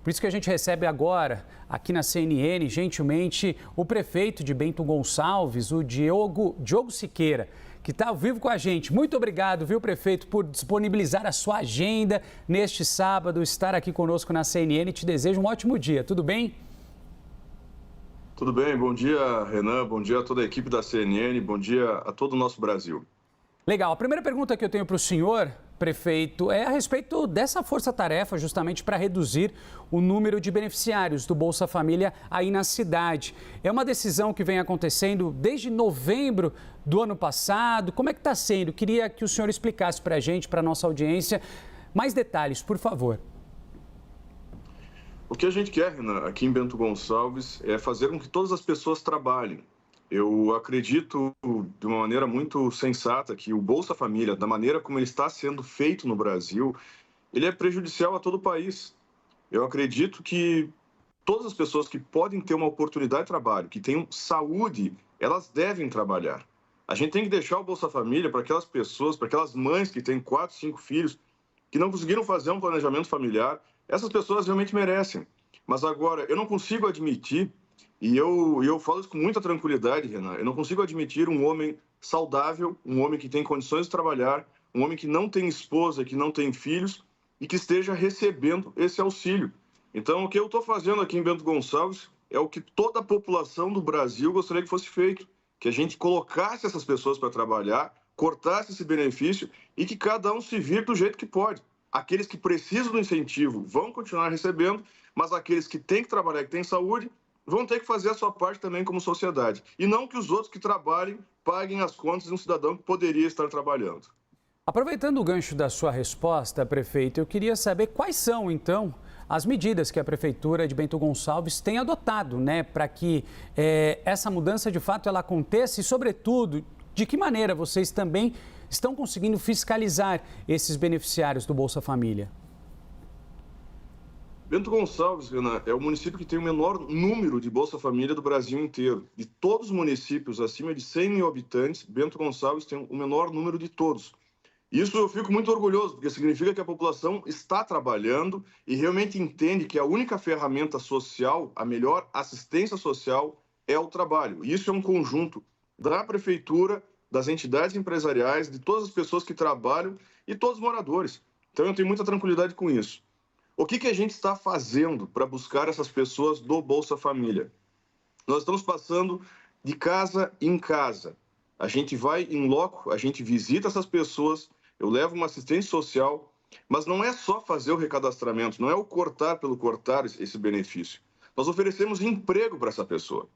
Por isso que a gente recebe agora, aqui na CNN, gentilmente, o prefeito de Bento Gonçalves, o Diogo Siqueira, que está ao vivo com a gente. Muito obrigado, viu, prefeito, por disponibilizar a sua agenda neste sábado, estar aqui conosco na CNN. Te desejo um ótimo dia, tudo bem? Tudo bem, bom dia, Renan, bom dia a toda a equipe da CNN, bom dia a todo o nosso Brasil. Legal, a primeira pergunta que eu tenho para o senhor, prefeito, é a respeito dessa força-tarefa justamente para reduzir o número de beneficiários do Bolsa Família aí na cidade. É uma decisão que vem acontecendo desde novembro do ano passado. Como é que está sendo? Queria que o senhor explicasse para a gente, para a nossa audiência, mais detalhes, por favor. O que a gente quer, Renan, aqui em Bento Gonçalves, é fazer com que todas as pessoas trabalhem. Eu acredito de uma maneira muito sensata que o Bolsa Família, da maneira como ele está sendo feito no Brasil, ele é prejudicial a todo o país. Eu acredito que todas as pessoas que podem ter uma oportunidade de trabalho, que tenham saúde, elas devem trabalhar. A gente tem que deixar o Bolsa Família para aquelas pessoas, para aquelas mães que têm 4, 5 filhos, que não conseguiram fazer um planejamento familiar. Essas pessoas realmente merecem. Mas agora, eu não consigo admitir, e eu falo isso com muita tranquilidade, Renan, eu não consigo admitir um homem saudável, um homem que tem condições de trabalhar, um homem que não tem esposa, que não tem filhos e que esteja recebendo esse auxílio. Então, o que eu estou fazendo aqui em Bento Gonçalves é o que toda a população do Brasil gostaria que fosse feito, que a gente colocasse essas pessoas para trabalhar, cortasse esse benefício e que cada um se vire do jeito que pode. Aqueles que precisam do incentivo vão continuar recebendo, mas aqueles que têm que trabalhar, que têm saúde, vão ter que fazer a sua parte também como sociedade. E não que os outros que trabalhem paguem as contas de um cidadão que poderia estar trabalhando. Aproveitando o gancho da sua resposta, prefeito, eu queria saber quais são, então, as medidas que a Prefeitura de Bento Gonçalves tem adotado, né, para que essa mudança de fato ela aconteça e, sobretudo, de que maneira vocês também estão conseguindo fiscalizar esses beneficiários do Bolsa Família? Bento Gonçalves, Renan, é o município que tem o menor número de Bolsa Família do Brasil inteiro. De todos os municípios acima de 100 mil habitantes, Bento Gonçalves tem o menor número de todos. Isso eu fico muito orgulhoso, porque significa que a população está trabalhando e realmente entende que a única ferramenta social, a melhor assistência social, é o trabalho. E isso é um conjunto da Prefeitura, das entidades empresariais, de todas as pessoas que trabalham e todos os moradores. Então eu tenho muita tranquilidade com isso. O que a gente está fazendo para buscar essas pessoas do Bolsa Família? Nós estamos passando de casa em casa. A gente vai em loco, a gente visita essas pessoas, eu levo uma assistência social, mas não é só fazer o recadastramento, não é o cortar pelo cortar esse benefício. Nós oferecemos emprego para essa pessoa.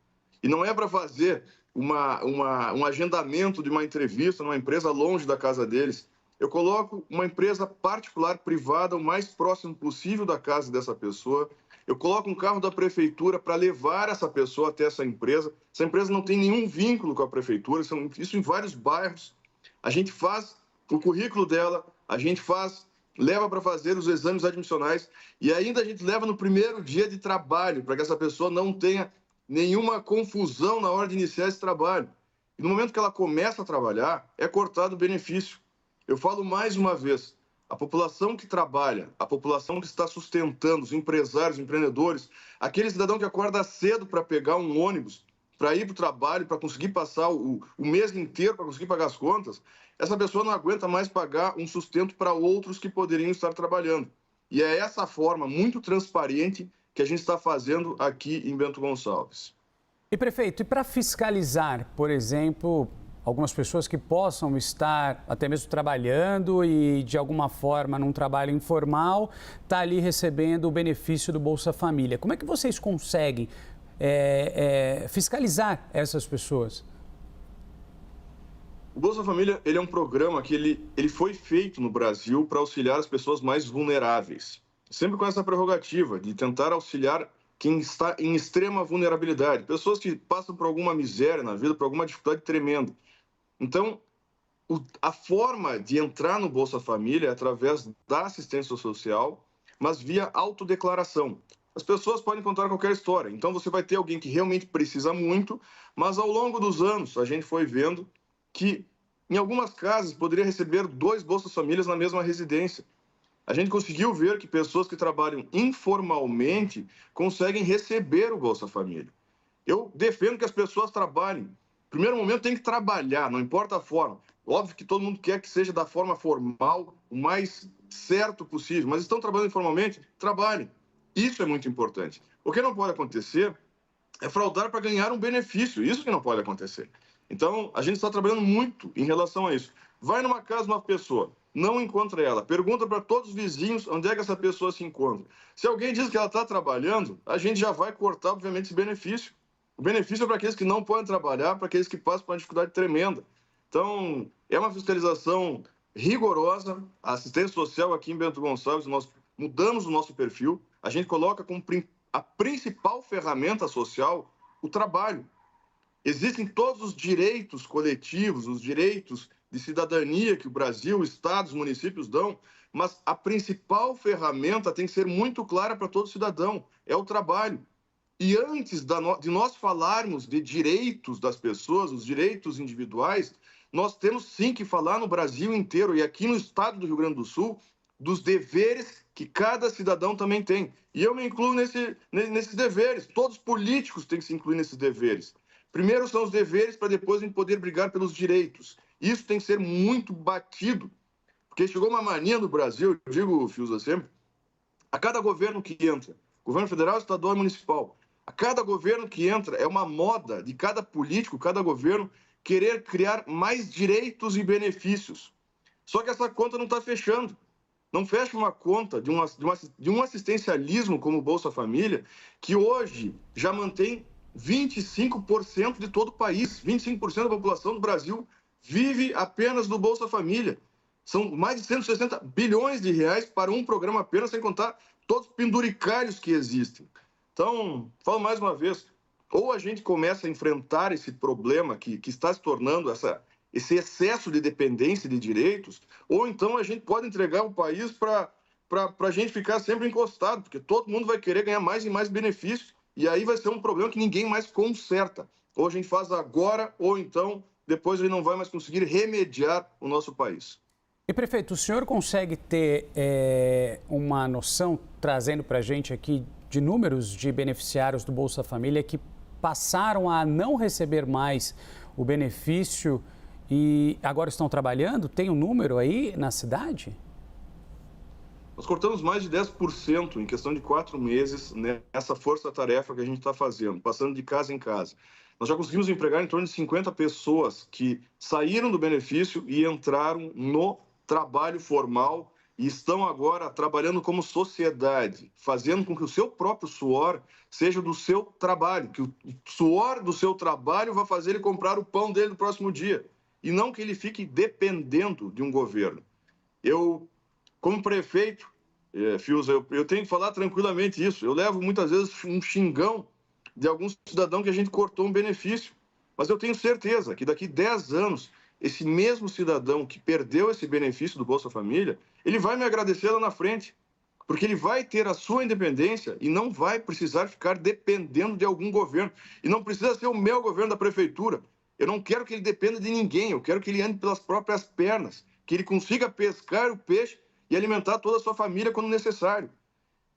E não é para fazer um agendamento de uma entrevista numa empresa longe da casa deles. Eu coloco uma empresa particular, privada, o mais próximo possível da casa dessa pessoa. Eu coloco um carro da prefeitura para levar essa pessoa até essa empresa. Essa empresa não tem nenhum vínculo com a prefeitura, isso em vários bairros. A gente faz o currículo dela, a gente leva para fazer os exames admissionais e ainda a gente leva no primeiro dia de trabalho, para que essa pessoa não tenha nenhuma confusão na hora de iniciar esse trabalho. E no momento que ela começa a trabalhar, é cortado o benefício. Eu falo mais uma vez, a população que trabalha, a população que está sustentando, os empresários, os empreendedores, aquele cidadão que acorda cedo para pegar um ônibus, para ir para o trabalho, para conseguir passar o mês inteiro, para conseguir pagar as contas, essa pessoa não aguenta mais pagar um sustento para outros que poderiam estar trabalhando. E é essa forma muito transparente que a gente está fazendo aqui em Bento Gonçalves. E, prefeito, e para fiscalizar, por exemplo, algumas pessoas que possam estar até mesmo trabalhando e, de alguma forma, num trabalho informal, tá ali recebendo o benefício do Bolsa Família. Como é que vocês conseguem fiscalizar essas pessoas? O Bolsa Família ele é um programa que ele foi feito no Brasil para auxiliar as pessoas mais vulneráveis. Sempre com essa prerrogativa de tentar auxiliar quem está em extrema vulnerabilidade. Pessoas que passam por alguma miséria na vida, por alguma dificuldade tremenda. Então, a forma de entrar no Bolsa Família é através da assistência social, mas via autodeclaração. As pessoas podem contar qualquer história. Então, você vai ter alguém que realmente precisa muito, mas ao longo dos anos, a gente foi vendo que, em algumas casas, poderia receber 2 Bolsas Famílias na mesma residência. a gente conseguiu ver que pessoas que trabalham informalmente conseguem receber o Bolsa Família. Eu defendo que as pessoas trabalhem. Primeiro momento tem que trabalhar, não importa a forma. Óbvio que todo mundo quer que seja da forma formal, o mais certo possível, mas estão trabalhando informalmente? Trabalhem. Isso é muito importante. O que não pode acontecer é fraudar para ganhar um benefício. Isso que não pode acontecer. Então, a gente está trabalhando muito em relação a isso. Vai numa casa de uma pessoa, não encontra ela, pergunta para todos os vizinhos onde é que essa pessoa se encontra. Se alguém diz que ela está trabalhando, a gente já vai cortar, obviamente, esse benefício. O benefício é para aqueles que não podem trabalhar, para aqueles que passam por uma dificuldade tremenda. Então, é uma fiscalização rigorosa. A assistência social aqui em Bento Gonçalves, nós mudamos o nosso perfil. A gente coloca como a principal ferramenta social o trabalho. Existem todos os direitos coletivos, os direitos de cidadania que o Brasil, os estados, os municípios dão, mas a principal ferramenta tem que ser muito clara para todo cidadão, é o trabalho. E antes de nós falarmos de direitos das pessoas, os direitos individuais, nós temos sim que falar no Brasil inteiro e aqui no estado do Rio Grande do Sul dos deveres que cada cidadão também tem. E eu me incluo nesses deveres. Todos os políticos têm que se incluir nesses deveres. Primeiro são os deveres para depois a gente poder brigar pelos direitos. Isso tem que ser muito batido, porque chegou uma mania no Brasil, eu digo, Fiuza, sempre, a cada governo que entra, governo federal, estadual e municipal, a cada governo que entra é uma moda de cada político, cada governo, querer criar mais direitos e benefícios. Só que essa conta não está fechando. Não fecha uma conta de um assistencialismo como o Bolsa Família, que hoje já mantém 25% de todo o país. 25% da população do Brasil vive apenas do Bolsa Família. São mais de 160 bilhões de reais para um programa apenas, sem contar todos os penduricários que existem. Então, falo mais uma vez, ou a gente começa a enfrentar esse problema que está se tornando esse excesso de dependência de direitos, ou então a gente pode entregar o país para a gente ficar sempre encostado, porque todo mundo vai querer ganhar mais e mais benefícios, e aí vai ser um problema que ninguém mais conserta. Ou a gente faz agora, ou então depois ele não vai mais conseguir remediar o nosso país. E, prefeito, o senhor consegue ter uma noção, trazendo para a gente aqui, de números de beneficiários do Bolsa Família que passaram a não receber mais o benefício e agora estão trabalhando? Tem um número aí na cidade? Nós cortamos mais de 10% em questão de 4 meses nessa força-tarefa que a gente está fazendo, passando de casa em casa. Nós já conseguimos empregar em torno de 50 pessoas que saíram do benefício e entraram no trabalho formal e estão agora trabalhando como sociedade, fazendo com que o seu próprio suor seja do seu trabalho, que o suor do seu trabalho vai fazer ele comprar o pão dele no próximo dia, e não que ele fique dependendo de um governo. Eu, como prefeito, Fiuza, eu tenho que falar tranquilamente isso. Eu levo muitas vezes um xingão de algum cidadão que a gente cortou um benefício, mas eu tenho certeza que daqui 10 anos, esse mesmo cidadão que perdeu esse benefício do Bolsa Família, ele vai me agradecer lá na frente, porque ele vai ter a sua independência e não vai precisar ficar dependendo de algum governo. E não precisa ser o meu governo da prefeitura. Eu não quero que ele dependa de ninguém, eu quero que ele ande pelas próprias pernas, que ele consiga pescar o peixe e alimentar toda a sua família quando necessário.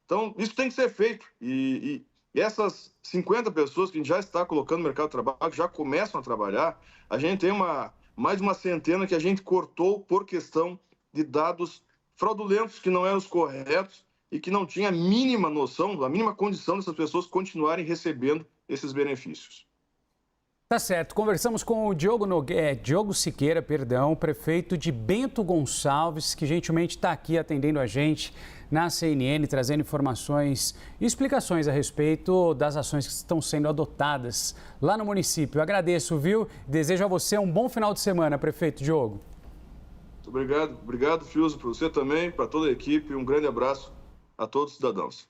Então, isso tem que ser feito. E essas 50 pessoas que a gente já está colocando no mercado de trabalho, que já começam a trabalhar, a gente tem mais de uma centena que a gente cortou por questão de dados fraudulentos que não eram os corretos e que não tinha a mínima noção, a mínima condição dessas pessoas continuarem recebendo esses benefícios. Tá certo. Conversamos com o Diogo Siqueira, prefeito de Bento Gonçalves, que gentilmente está aqui atendendo a gente na CNN, trazendo informações e explicações a respeito das ações que estão sendo adotadas lá no município. Eu agradeço, viu? Desejo a você um bom final de semana, prefeito Diogo. Muito obrigado. Obrigado, Fiuza, para você também, para toda a equipe. Um grande abraço a todos os cidadãos.